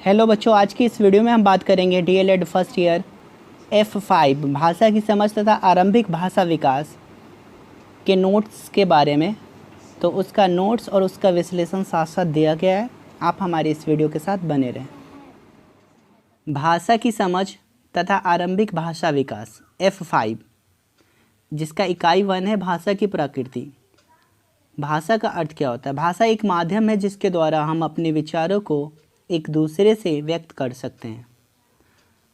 Hello बच्चों, आज की इस वीडियो में हम बात करेंगे डीएलएड फर्स्ट ईयर F5 भाषा की समझ तथा आरंभिक भाषा विकास के नोट्स के बारे में। तो उसका नोट्स और उसका विश्लेषण साथ साथ दिया गया है। आप हमारी इस वीडियो के साथ बने रहें। भाषा की समझ तथा आरंभिक भाषा विकास F5, जिसका इकाई 1 है भाषा की प्रकृति। भाषा का अर्थ क्या होता है? भाषा एक माध्यम है जिसके द्वारा हम अपने विचारों को एक दूसरे से व्यक्त कर सकते हैं।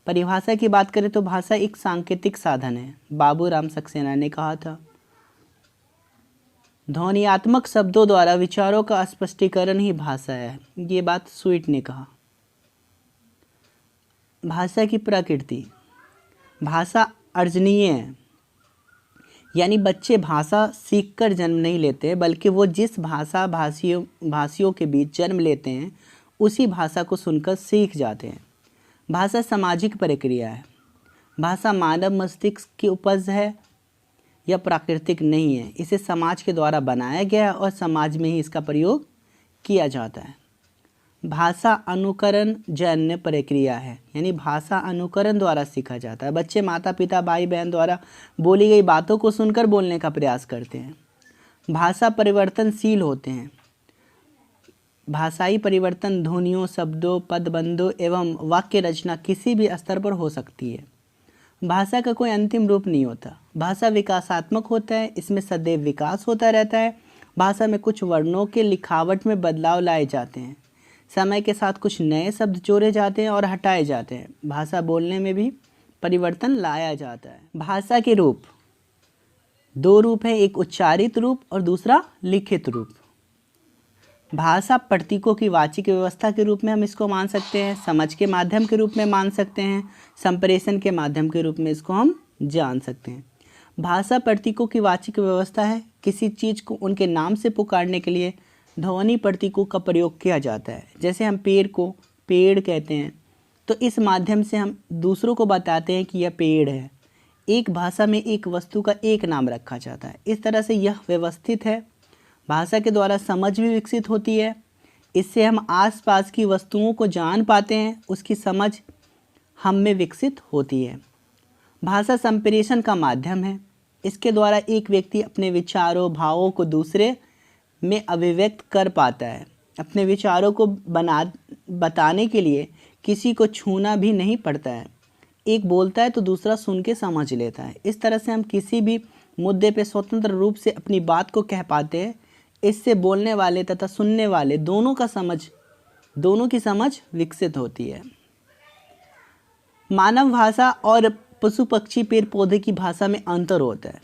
परिभाषा की बात करें तो भाषा एक सांकेतिक साधन है। बाबूराम सक्सेना ने कहा था, ध्वनियात्मक शब्दों द्वारा विचारों का स्पष्टीकरण ही भाषा है। ये बात स्वीट ने कहा। भाषा की प्रकृति, भाषा अर्जनीय है, यानी बच्चे भाषा सीखकर जन्म नहीं लेते, बल्कि वो जिस भाषियों के बीच जन्म लेते हैं उसी भाषा को सुनकर सीख जाते हैं। भाषा सामाजिक प्रक्रिया है। भाषा मानव मस्तिष्क की उपज है या प्राकृतिक नहीं है। इसे समाज के द्वारा बनाया गया है और समाज में ही इसका प्रयोग किया जाता है। भाषा अनुकरण जन्य प्रक्रिया है, यानी भाषा अनुकरण द्वारा सीखा जाता है। बच्चे माता पिता भाई बहन द्वारा बोली गई बातों को सुनकर बोलने का प्रयास करते हैं। भाषा परिवर्तनशील होते हैं। भाषाई परिवर्तन ध्वनियों, शब्दों, पदबंधों एवं वाक्य रचना किसी भी स्तर पर हो सकती है। भाषा का कोई अंतिम रूप नहीं होता। भाषा विकासात्मक होता है, इसमें सदैव विकास होता रहता है। भाषा में कुछ वर्णों के लिखावट में बदलाव लाए जाते हैं। समय के साथ कुछ नए शब्द जोड़े जाते हैं और हटाए जाते हैं। भाषा बोलने में भी परिवर्तन लाया जाता है। भाषा के रूप दो रूप है, एक उच्चारित रूप और दूसरा लिखित रूप। भाषा प्रतीकों की वाचिक व्यवस्था के रूप में हम इसको मान सकते हैं, समझ के माध्यम के रूप में मान सकते हैं, संप्रेषण के माध्यम के रूप में इसको हम जान सकते हैं। भाषा प्रतीकों की वाचिक व्यवस्था है। किसी चीज़ को उनके नाम से पुकारने के लिए ध्वनि प्रतीकों का प्रयोग किया जाता है। जैसे हम पेड़ को पेड़ कहते हैं, तो इस माध्यम से हम दूसरों को बताते हैं कि यह पेड़ है। एक भाषा में एक वस्तु का एक नाम रखा जाता है। इस तरह से यह व्यवस्थित है। भाषा के द्वारा समझ भी विकसित होती है। इससे हम आसपास की वस्तुओं को जान पाते हैं, उसकी समझ हम में विकसित होती है। भाषा संप्रेषण का माध्यम है। इसके द्वारा एक व्यक्ति अपने विचारों भावों को दूसरे में अभिव्यक्त कर पाता है। अपने विचारों को बताने के लिए किसी को छूना भी नहीं पड़ता है। एक बोलता है तो दूसरा सुन के समझ लेता है। इस तरह से हम किसी भी मुद्दे पर स्वतंत्र रूप से अपनी बात को कह पाते हैं। इससे बोलने वाले तथा सुनने वाले दोनों की समझ विकसित होती है। मानव भाषा और पशु पक्षी पेड़ पौधे की भाषा में अंतर होता है।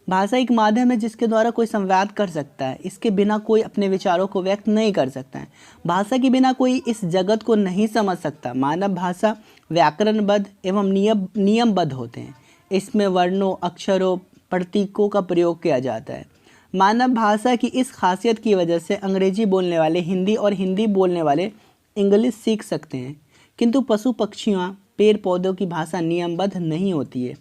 भाषा एक माध्यम है जिसके द्वारा कोई संवाद कर सकता है। इसके बिना कोई अपने विचारों को व्यक्त नहीं कर सकता है। भाषा के बिना कोई इस जगत को नहीं समझ सकता। मानव भाषा व्याकरणबद्ध एवं नियमबद्ध होते हैं। इसमें वर्णों, अक्षरों, प्रतीकों का प्रयोग किया जाता है। मानव भाषा की इस खासियत की वजह से अंग्रेजी बोलने वाले हिंदी और हिंदी बोलने वाले इंग्लिश सीख सकते हैं। किंतु पशु पक्षियों पेड़ पौधों की भाषा नियमबद्ध नहीं होती है।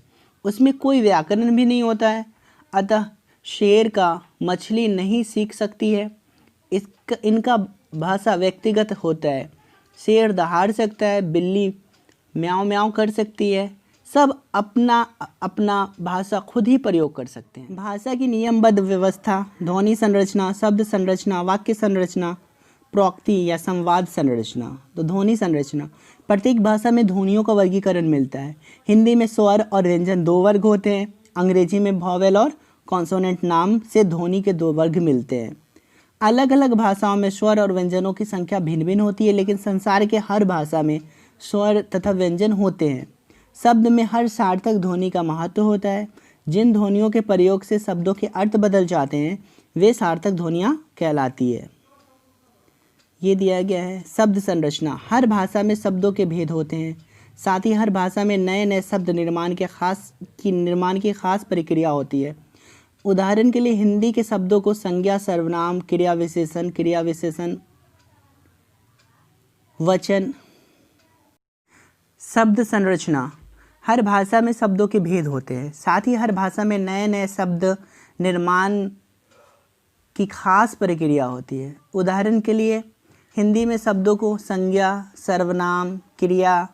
उसमें कोई व्याकरण भी नहीं होता है। अतः शेर का मछली नहीं सीख सकती है। इनका भाषा व्यक्तिगत होता है। शेर दहाड़ सकता है, बिल्ली म्याऊं म्याऊं कर सकती है। सब अपना अपना भाषा खुद ही प्रयोग कर सकते हैं। भाषा की नियमबद्ध व्यवस्था, ध्वनि संरचना, शब्द संरचना, वाक्य संरचना, प्रोक्ति या संवाद संरचना। तो ध्वनि संरचना, प्रत्येक भाषा में ध्वनियों का वर्गीकरण मिलता है। हिंदी में स्वर और व्यंजन दो वर्ग होते हैं। अंग्रेजी में वॉवेल और कॉन्सोनेंट नाम से ध्वनि के दो वर्ग मिलते हैं। अलग अलग भाषाओं में स्वर और व्यंजनों की संख्या भिन्न भिन्न होती है, लेकिन संसार के हर भाषा में स्वर तथा व्यंजन होते हैं। शब्द में हर सार्थक ध्वनि का महत्व होता है। जिन ध्वनियों के प्रयोग से शब्दों के अर्थ बदल जाते हैं वे सार्थक ध्वनियाँ कहलाती है। ये दिया गया है। शब्द संरचना, हर भाषा में शब्दों के भेद होते हैं। साथ ही हर भाषा में नए नए शब्द निर्माण की खास प्रक्रिया होती है। उदाहरण के लिए हिंदी के शब्दों को संज्ञा, सर्वनाम, क्रिया विशेषण, वचन। शब्द संरचना, हर भाषा में शब्दों के भेद होते हैं। साथ ही हर भाषा में नए नए शब्द निर्माण की खास प्रक्रिया होती है। उदाहरण के लिए हिंदी में शब्दों को संज्ञा, सर्वनाम, क्रिया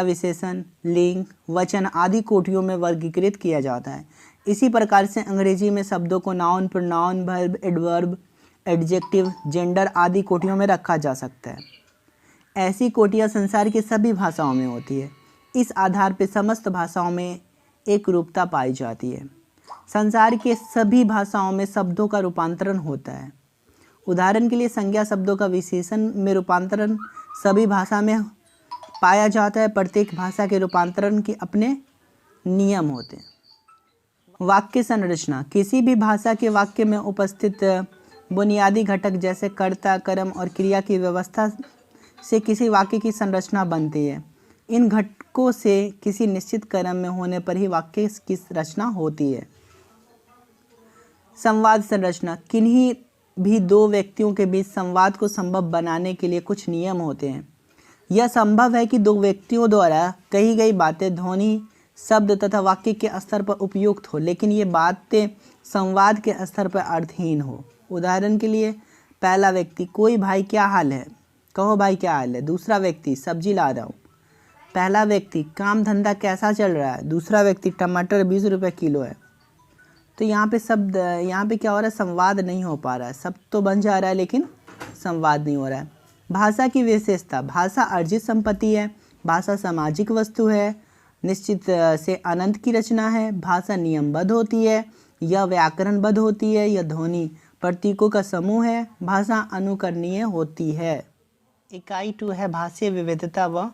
विशेषण, लिंग, वचन आदि कोटियों में वर्गीकृत किया जाता है। इसी प्रकार से अंग्रेजी में शब्दों को noun, pronoun, verb, adverb, adjective, gender आदि कोटियों में रखा जा सकता है। ऐसी कोटियाँ संसार की सभी भाषाओं में होती है। इस आधार पर समस्त भाषाओं में एक रूपता पाई जाती है। संसार के सभी भाषाओं में शब्दों का रूपांतरण होता है। उदाहरण के लिए संज्ञा शब्दों का विशेषण में रूपांतरण सभी भाषा में पाया जाता है। प्रत्येक भाषा के रूपांतरण के अपने नियम होते हैं। वाक्य संरचना किसी भी भाषा के वाक्य में उपस्थित बुनियादी घटक जैसे कर्ता, कर्म और क्रिया की व्यवस्था से किसी वाक्य की संरचना बनती है। इन घटकों से किसी निश्चित क्रम में होने पर ही वाक्य की रचना होती है। संवाद संरचना किन्हीं भी दो व्यक्तियों के बीच संवाद को संभव बनाने के लिए कुछ नियम होते हैं। यह संभव है कि दो व्यक्तियों द्वारा कही गई बातें ध्वनि, शब्द तथा वाक्य के स्तर पर उपयुक्त हो, लेकिन ये बातें संवाद के स्तर पर अर्थहीन हो। उदाहरण के लिए पहला व्यक्ति, कोई भाई क्या हाल है? कहो भाई क्या हाल है। दूसरा व्यक्ति, सब्जी ला रहा हूँ। पहला व्यक्ति, काम धंधा कैसा चल रहा है? दूसरा व्यक्ति, टमाटर 20 रुपये किलो है। तो यहाँ पे क्या हो रहा है? संवाद नहीं हो पा रहा है। सब तो बन जा रहा है लेकिन संवाद नहीं हो रहा है। भाषा की विशेषता, भाषा अर्जित संपत्ति है। भाषा सामाजिक वस्तु है। निश्चित से अनंत की रचना है। भाषा नियमबद्ध होती है या व्याकरणबद्ध होती है या ध्वनि प्रतीकों का समूह है। भाषा अनुकरणीय होती है। इकाई 2 है भाषीय विविधता व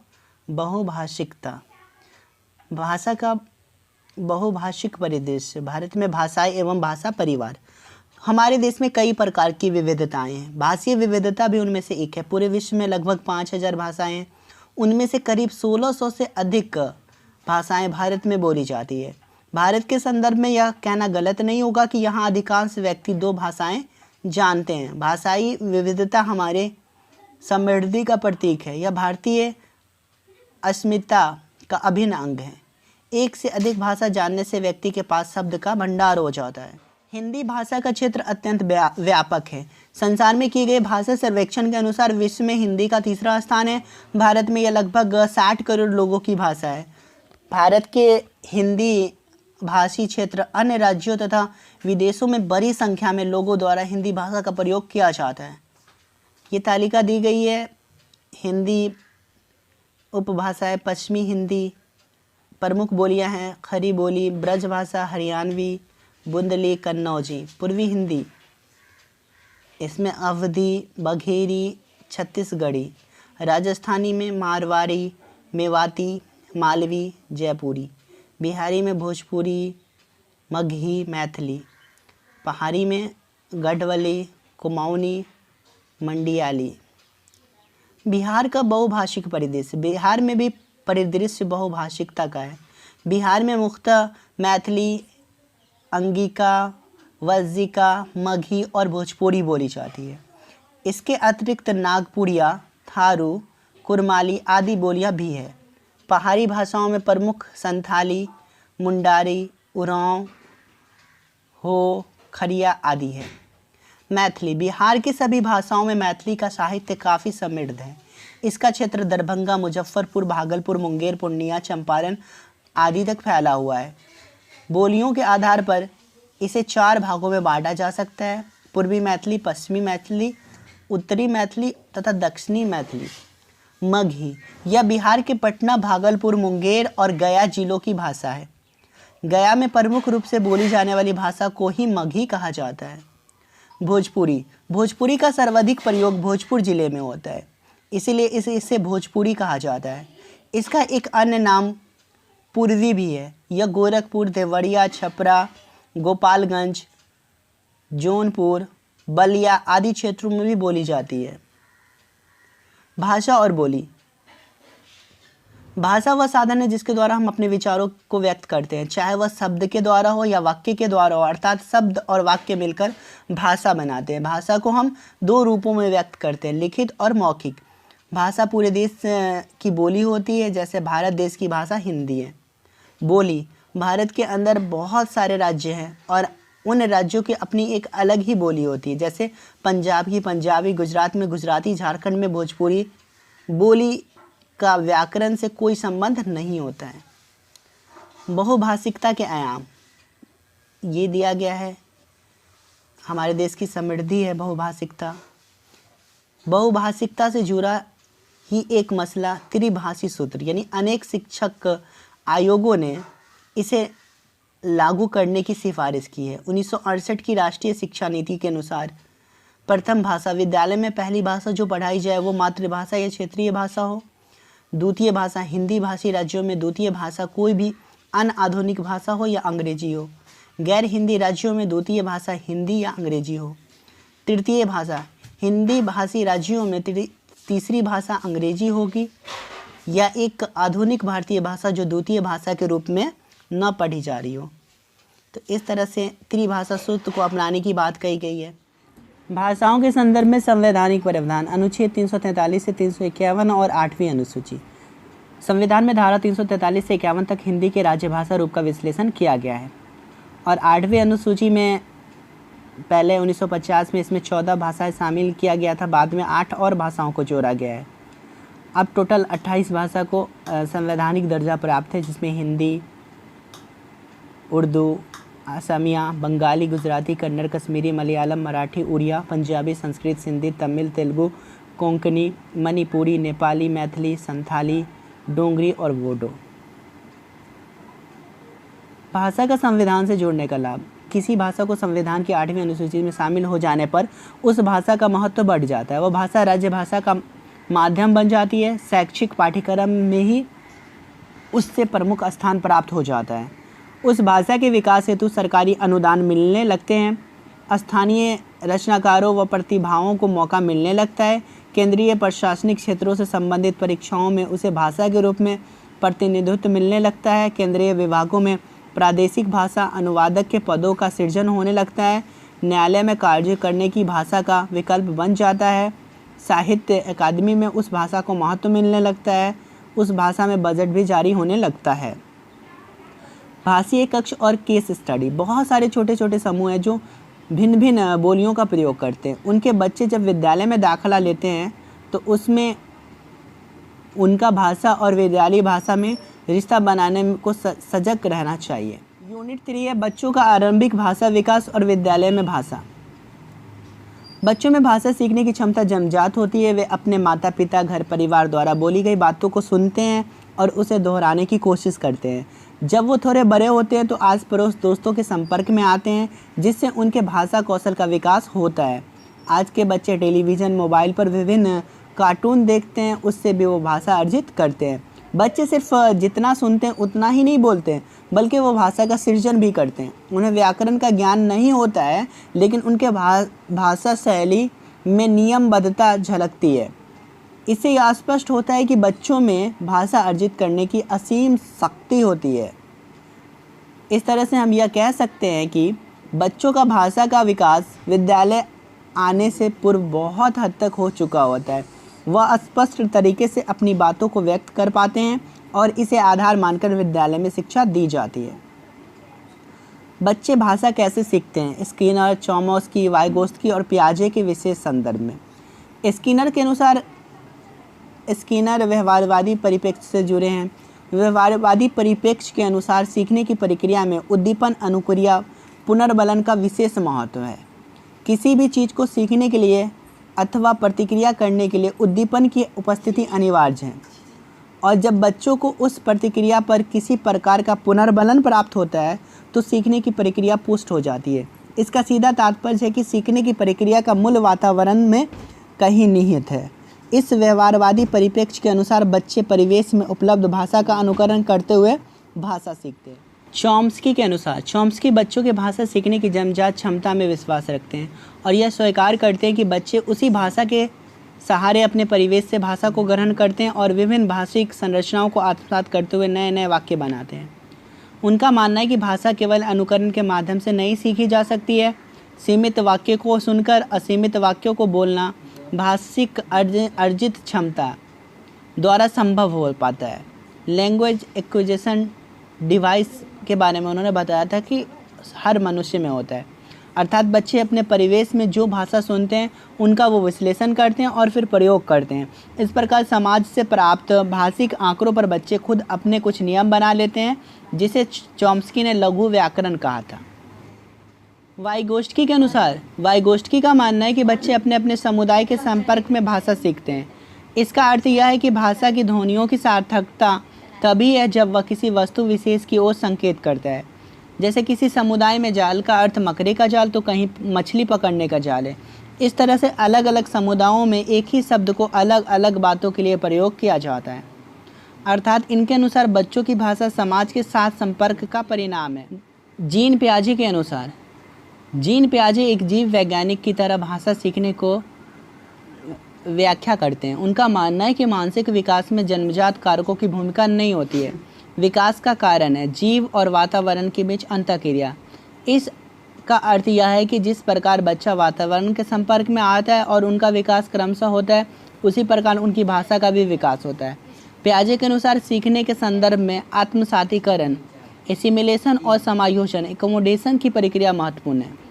बहुभाषिकता। भाषा का बहुभाषिक परिदृश्य। भारत में भाषाएं एवं भाषा परिवार। हमारे देश में कई प्रकार की विविधताएं हैं। भाषीय विविधता भी उनमें से एक है। पूरे विश्व में लगभग 5000 भाषाएं हैं। उनमें से करीब 1600 से अधिक भाषाएं भारत में बोली जाती है। भारत के संदर्भ में यह कहना गलत नहीं होगा कि यहाँ अधिकांश व्यक्ति 2 भाषाएं जानते हैं। भाषाई विविधता हमारे समृद्धि का प्रतीक है। यह भारतीय अस्मिता का अभिन्न अंग है। एक से अधिक भाषा जानने से व्यक्ति के पास शब्द का भंडार हो जाता है। हिंदी भाषा का क्षेत्र अत्यंत व्यापक है। संसार में किए गए भाषा सर्वेक्षण के अनुसार विश्व में हिंदी का 3रा स्थान है। भारत में यह लगभग 60 करोड़ लोगों की भाषा है। भारत के हिंदी भाषी क्षेत्र अन्य राज्यों तथा विदेशों में बड़ी संख्या में लोगों द्वारा हिंदी भाषा का प्रयोग किया जाता है। ये तालिका दी गई है। हिंदी उपभाषाएं, पश्चिमी हिंदी, प्रमुख बोलियां हैं खड़ी बोली, ब्रजभाषा, हरियाणवी, बुंदेली, कन्नौजी। पूर्वी हिंदी, इसमें अवधी, बघेरी, छत्तीसगढ़ी। राजस्थानी में मारवाड़ी, मेवाती, मालवी, जयपुरी। बिहारी में भोजपुरी, मगही, मैथिली। पहाड़ी में गढ़वाली, कुमाऊनी, मंडियाली। बिहार का बहुभाषिक परिदृश्य। बिहार में भी परिदृश्य बहुभाषिकता का है। बिहार में मुख्यतः मैथिली, अंगिका, वज्जिका, मगही और भोजपुरी बोली जाती है। इसके अतिरिक्त नागपुरिया, थारू, कुरमाली आदि बोलियां भी है। पहाड़ी भाषाओं में प्रमुख संथाली, मुंडारी, उरांव, हो, खरिया आदि है। मैथिली। बिहार की सभी भाषाओं में मैथिली का साहित्य काफ़ी समृद्ध है। इसका क्षेत्र दरभंगा, मुजफ्फरपुर, भागलपुर, मुंगेर, पूर्णिया, चंपारण आदि तक फैला हुआ है। बोलियों के आधार पर इसे 4 भागों में बांटा जा सकता है: पूर्वी मैथिली, पश्चिमी मैथिली, उत्तरी मैथिली तथा दक्षिणी मैथिली। मगही। यह बिहार के पटना, भागलपुर, मुंगेर और गया जिलों की भाषा है। गया में प्रमुख रूप से बोली जाने वाली भाषा को ही मगही कहा जाता है। भोजपुरी। भोजपुरी का सर्वाधिक प्रयोग भोजपुर जिले में होता है, इसीलिए इसे भोजपुरी कहा जाता है। इसका एक अन्य नाम पूर्वी भी है। यह गोरखपुर, देवरिया, छपरा, गोपालगंज, जौनपुर, बलिया आदि क्षेत्रों में भी बोली जाती है। भाषा और बोली। भाषा वह साधन है जिसके द्वारा हम अपने विचारों को व्यक्त करते हैं, चाहे वह शब्द के द्वारा हो या वाक्य के द्वारा हो, अर्थात शब्द और वाक्य मिलकर भाषा बनाते हैं। भाषा को हम 2 रूपों में व्यक्त करते हैं, लिखित और मौखिक। भाषा पूरे देश की बोली होती है, जैसे भारत देश की भाषा हिंदी है। बोली। भारत के अंदर बहुत सारे राज्य हैं और उन राज्यों की अपनी एक अलग ही बोली होती है। जैसे पंजाब की पंजाबी, गुजरात में गुजराती, झारखंड में भोजपुरी बोली का व्याकरण से कोई संबंध नहीं होता है। बहुभाषिकता के आयाम ये दिया गया है। हमारे देश की समृद्धि है बहुभाषिकता। बहुभाषिकता से जुड़ा ही एक मसला त्रिभाषी सूत्र यानी अनेक शिक्षक आयोगों ने इसे लागू करने की सिफारिश की है। 1968 की राष्ट्रीय शिक्षा नीति के अनुसार प्रथम भाषा, विद्यालय में पहली भाषा जो पढ़ाई जाए वो मातृभाषा या क्षेत्रीय भाषा हो। द्वितीय भाषा, हिंदी भाषी राज्यों में द्वितीय भाषा कोई भी अन्य आधुनिक भाषा हो या अंग्रेजी हो। गैर हिंदी राज्यों में द्वितीय भाषा हिंदी या अंग्रेजी हो। तृतीय भाषा, हिंदी भाषी राज्यों में तीसरी भाषा अंग्रेजी होगी या एक आधुनिक भारतीय भाषा जो द्वितीय भाषा के रूप में न पढ़ी जा रही हो। तो इस तरह से त्रिभाषा सूत्र को अपनाने की बात कही गई है। भाषाओं के संदर्भ में संवैधानिक प्रावधान, अनुच्छेद 343 से 351 और 8वीं अनुसूची। संविधान में धारा 343 से 51 तक हिंदी के राज्यभाषा रूप का विश्लेषण किया गया है और 8वीं अनुसूची में पहले 1950 में इसमें 14 भाषाएं शामिल किया गया था, बाद में 8 और भाषाओं को जोड़ा गया है। अब टोटल 28 भाषा को संवैधानिक दर्जा प्राप्त है, जिसमें हिंदी, उर्दू, असमिया, बंगाली, गुजराती, कन्नड़, कश्मीरी, मलयालम, मराठी, उड़िया, पंजाबी, संस्कृत, सिंधी, तमिल, तेलुगु, कोंकणी, मणिपुरी, नेपाली, मैथिली, संथाली, डोंगरी और बोडो। भाषा का संविधान से जोड़ने का लाभ, किसी भाषा को संविधान की 8वीं अनुसूची में शामिल हो जाने पर उस भाषा का महत्व बढ़ जाता है। वह भाषा राज्य भाषा का माध्यम बन जाती है। शैक्षिक पाठ्यक्रम में ही उससे प्रमुख स्थान प्राप्त हो जाता है। उस भाषा के विकास हेतु सरकारी अनुदान मिलने लगते हैं। स्थानीय रचनाकारों व प्रतिभाओं को मौका मिलने लगता है। केंद्रीय प्रशासनिक क्षेत्रों से संबंधित परीक्षाओं में उसे भाषा के रूप में प्रतिनिधित्व मिलने लगता है। केंद्रीय विभागों में प्रादेशिक भाषा अनुवादक के पदों का सृजन होने लगता है। न्यायालय में कार्य करने की भाषा का विकल्प बन जाता है। साहित्य अकादमी में उस भाषा को महत्व मिलने लगता है। उस भाषा में बजट भी जारी होने लगता है। भाषीय कक्ष और केस स्टडी, बहुत सारे छोटे छोटे समूह हैं जो भिन्न भिन्न बोलियों का प्रयोग करते हैं। उनके बच्चे जब विद्यालय में दाखिला लेते हैं तो उसमें उनका भाषा और विद्यालय भाषा में रिश्ता बनाने को सजग रहना चाहिए। यूनिट 3 है बच्चों का आरंभिक भाषा विकास और विद्यालय में भाषा। बच्चों में भाषा सीखने की क्षमता जन्मजात होती है। वे अपने माता पिता, घर परिवार द्वारा बोली गई बातों को सुनते हैं और उसे दोहराने की कोशिश करते हैं। जब वो थोड़े बड़े होते हैं तो आस पड़ोस दोस्तों के संपर्क में आते हैं, जिससे उनके भाषा कौशल का विकास होता है। आज के बच्चे टेलीविज़न, मोबाइल पर विभिन्न कार्टून देखते हैं, उससे भी वो भाषा अर्जित करते हैं। बच्चे सिर्फ जितना सुनते हैं उतना ही नहीं बोलते हैं, बल्कि वो भाषा का सृजन भी करते हैं। उन्हें व्याकरण का ज्ञान नहीं होता है, लेकिन उनके भाषा शैली में नियमबद्धता झलकती है। इससे यह स्पष्ट होता है कि बच्चों में भाषा अर्जित करने की असीम शक्ति होती है। इस तरह से हम यह कह सकते हैं कि बच्चों का भाषा का विकास विद्यालय आने से पूर्व बहुत हद तक हो चुका होता है। वह स्पष्ट तरीके से अपनी बातों को व्यक्त कर पाते हैं और इसे आधार मानकर विद्यालय में शिक्षा दी जाती है। बच्चे भाषा कैसे सीखते हैं? स्किनर, चॉम्स्की, वाइगोत्स्की और पियाजे के विशेष संदर्भ में। स्किनर के अनुसार स्किनर व्यवहारवादी परिप्रेक्ष्य से जुड़े हैं। व्यवहारवादी परिप्रेक्ष्य के अनुसार सीखने की प्रक्रिया में उद्दीपन, अनुक्रिया, पुनर्बलन का विशेष महत्व है। किसी भी चीज़ को सीखने के लिए अथवा प्रतिक्रिया करने के लिए उद्दीपन की उपस्थिति अनिवार्य है, और जब बच्चों को उस प्रतिक्रिया पर किसी प्रकार का पुनर्बलन प्राप्त होता है तो सीखने की प्रक्रिया पुष्ट हो जाती है। इसका सीधा तात्पर्य है कि सीखने की प्रक्रिया का मूल वातावरण में कहीं निहित है। इस व्यवहारवादी परिप्रेक्ष्य के अनुसार बच्चे परिवेश में उपलब्ध भाषा का अनुकरण करते हुए भाषा सीखते हैं। चॉम्स्की के अनुसार चॉम्स्की बच्चों के भाषा सीखने की जन्मजात क्षमता में विश्वास रखते हैं और यह स्वीकार करते हैं कि बच्चे उसी भाषा के सहारे अपने परिवेश से भाषा को ग्रहण करते हैं और विभिन्न भाषिक संरचनाओं को आत्मसात करते हुए नए नए वाक्य बनाते हैं। उनका मानना है कि भाषा केवल अनुकरण के माध्यम से नहीं सीखी जा सकती है। सीमित वाक्य को सुनकर असीमित वाक्यों को बोलना भाषिक अर्जित क्षमता द्वारा संभव हो पाता है। लैंग्वेज एक्विजिशन डिवाइस के बारे में उन्होंने बताया था कि हर मनुष्य में होता है। अर्थात बच्चे अपने परिवेश में जो भाषा सुनते हैं उनका वो विश्लेषण करते हैं और फिर प्रयोग करते हैं। इस प्रकार समाज से प्राप्त भाषिक आंकड़ों पर बच्चे खुद अपने कुछ नियम बना लेते हैं, जिसे चॉम्स्की ने लघु व्याकरण कहा था। वाइगोस्टकी के अनुसार वाइगोस्टकी का मानना है कि बच्चे अपने अपने समुदाय के संपर्क में भाषा सीखते हैं। इसका अर्थ यह है कि भाषा की ध्वनियों की सार्थकता तभी है जब वह किसी वस्तु विशेष की ओर संकेत करता है। जैसे किसी समुदाय में जाल का अर्थ मकड़े का जाल तो कहीं मछली पकड़ने का जाल है। इस तरह से अलग अलग समुदायों में एक ही शब्द को अलग अलग बातों के लिए प्रयोग किया जाता है। अर्थात इनके अनुसार बच्चों की भाषा समाज के साथ संपर्क का परिणाम है। जीन पियाजे के अनुसार जीन पियाजे एक जीव वैज्ञानिक की तरह भाषा सीखने को व्याख्या करते हैं। उनका मानना है कि मानसिक विकास में जन्मजात कारकों की भूमिका नहीं होती है। विकास का कारण है जीव और वातावरण के बीच अंतःक्रिया। इसका अर्थ यह है कि जिस प्रकार बच्चा वातावरण के संपर्क में आता है और उनका विकास क्रमशः होता है, उसी प्रकार उनकी भाषा का भी विकास होता है। पियाजे के अनुसार सीखने के संदर्भ में आत्मसातीकरण, एसिमिलेशन और समायोजन, एकोमोडेशन की प्रक्रिया महत्वपूर्ण है।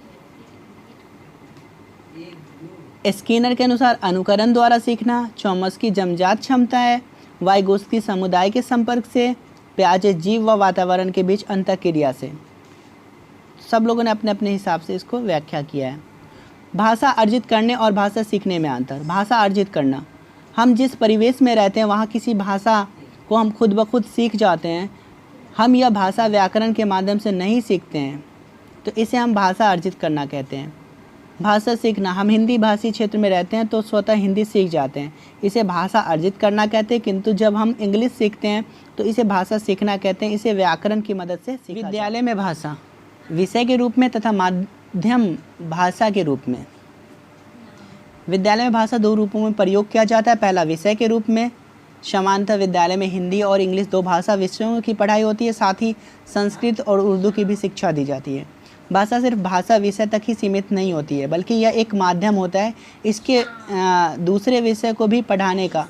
स्किनर के अनुसार अनुकरण द्वारा सीखना चॉम्स्की जन्मजात क्षमता है। वाइगोस्की समुदाय के संपर्क से, पियाजे जीव व वातावरण के बीच अंतःक्रिया से। सब लोगों ने अपने अपने हिसाब से इसको व्याख्या किया है। भाषा अर्जित करने और भाषा सीखने में अंतर। भाषा अर्जित करना, हम जिस परिवेश में रहते हैं वहाँ किसी भाषा को हम खुद ब खुद सीख जाते हैं। हम यह भाषा व्याकरण के माध्यम से नहीं सीखते हैं, तो इसे हम भाषा अर्जित करना कहते हैं। भाषा सीखना, हम हिंदी भाषी क्षेत्र में रहते हैं तो स्वतः हिंदी सीख जाते हैं, इसे भाषा अर्जित करना कहते हैं। किंतु जब हम इंग्लिश सीखते हैं तो इसे भाषा सीखना कहते हैं, इसे व्याकरण की मदद से सीखा। विद्यालय में भाषा विषय के रूप में तथा माध्यम भाषा के रूप में। विद्यालय में भाषा दो रूपों में प्रयोग किया जाता है। पहला विषय के रूप में, समान्तर विद्यालय में हिंदी और इंग्लिश दो भाषा विषयों की पढ़ाई होती है, साथ ही संस्कृत और उर्दू की भी शिक्षा दी जाती है। भाषा सिर्फ भाषा विषय तक ही सीमित नहीं होती है, बल्कि यह एक माध्यम होता है इसके दूसरे विषय को भी पढ़ाने का,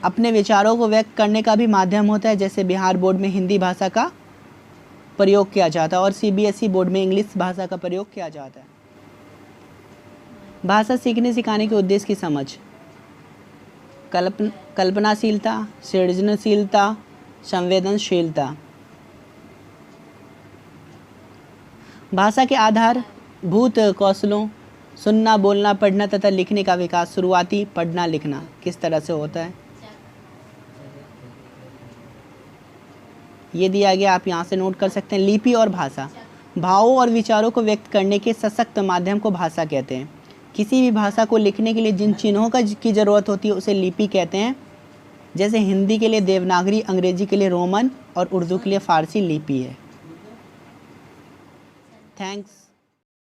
अपने विचारों को व्यक्त करने का भी माध्यम होता है। जैसे बिहार बोर्ड में हिंदी भाषा का प्रयोग किया जाता है और CBSE बोर्ड में इंग्लिश भाषा का प्रयोग किया जाता है। भाषा सीखने सिखाने के उद्देश्य की समझ, कल्पनाशीलता, सृजनशीलता, संवेदनशीलता। भाषा के आधारभूत कौशलों सुनना, बोलना, पढ़ना तथा लिखने का विकास। शुरुआती पढ़ना लिखना किस तरह से होता है ये दिया गया, आप यहाँ से नोट कर सकते हैं। लिपि और भाषा, भावों और विचारों को व्यक्त करने के सशक्त माध्यम को भाषा कहते हैं। किसी भी भाषा को लिखने के लिए जिन चिन्हों की ज़रूरत होती है उसे लिपि कहते हैं। जैसे हिंदी के लिए देवनागरी, अंग्रेजी के लिए रोमन और उर्दू के लिए फ़ारसी लिपि है। थैंक्स।